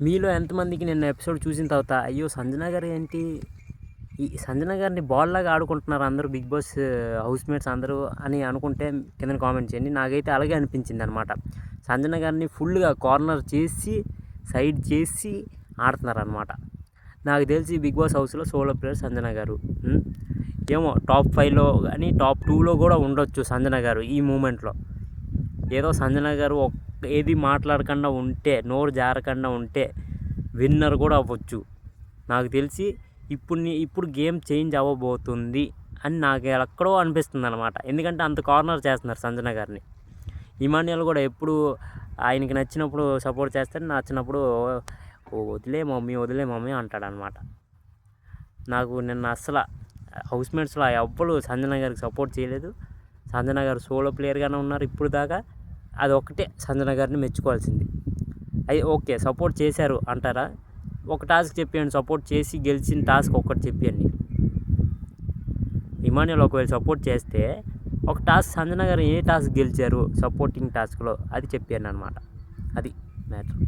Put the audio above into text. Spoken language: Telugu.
మీలో ఎంతమందికి నిన్న ఎపిసోడ్ చూసిన తర్వాత అయ్యో సంజన గారు ఏంటి ఈ సంజన గారిని బాల్ లాగా ఆడుకుంటున్నారు అందరూ బిగ్ బాస్ హౌస్ మేట్స్ అందరూ అని అనుకుంటే కింద కామెంట్ చేయండి. నాకైతే అలాగే అనిపించింది అనమాట. సంజన గారిని ఫుల్గా కార్నర్ చేసి సైడ్ చేసి ఆడుతున్నారు అనమాట. నాకు తెలిసి బిగ్ బాస్ హౌస్లో సోలో ప్లేయర్ సంజన గారు. ఏమో టాప్ 5లో కానీ టాప్ 2లో కూడా ఉండొచ్చు సంజన గారు ఈ మూమెంట్లో. ఏదో సంజన గారు ఏది మాట్లాడకుండా ఉంటే, నోరు జారకుండా ఉంటే విన్నర్ కూడా అవ్వచ్చు. నాకు తెలిసి ఇప్పుడు గేమ్ చేంజ్ అవ్వబోతుంది అని నాకు ఎక్కడో అనిపిస్తుంది అనమాట. ఎందుకంటే అంత కార్నర్ చేస్తున్నారు సంజన గారిని. ఇమాన్యుయల్ కూడా ఎప్పుడు ఆయనకి నచ్చినప్పుడు సపోర్ట్ చేస్తాడు, నచ్చినప్పుడు వదిలే మమ్మీ అంటాడనమాట. నాకు నిన్న అసలు హౌస్మేట్స్లో ఎవ్వరు సంజన గారికి సపోర్ట్ చేయలేదు. సంజన గారు సోలో ప్లేయర్గానే ఉన్నారు ఇప్పుడు దాకా. అది ఒక్కటే సంజన గారిని మెచ్చుకోవాల్సింది. అది ఓకే, సపోర్ట్ చేశారు అంటారా? ఒక టాస్క్ చెప్పండి, సపోర్ట్ చేసి గెలిచిన టాస్క్ ఒక్కటి చెప్పండి. ఇమాన్యుయల్ ఒకవేళ సపోర్ట్ చేస్తే ఒక టాస్క్ సంజన గారు ఏ టాస్క్ గెలిచారు సపోర్టింగ్ టాస్క్లో అది చెప్పాను అనమాట. అది మ్యాటర్.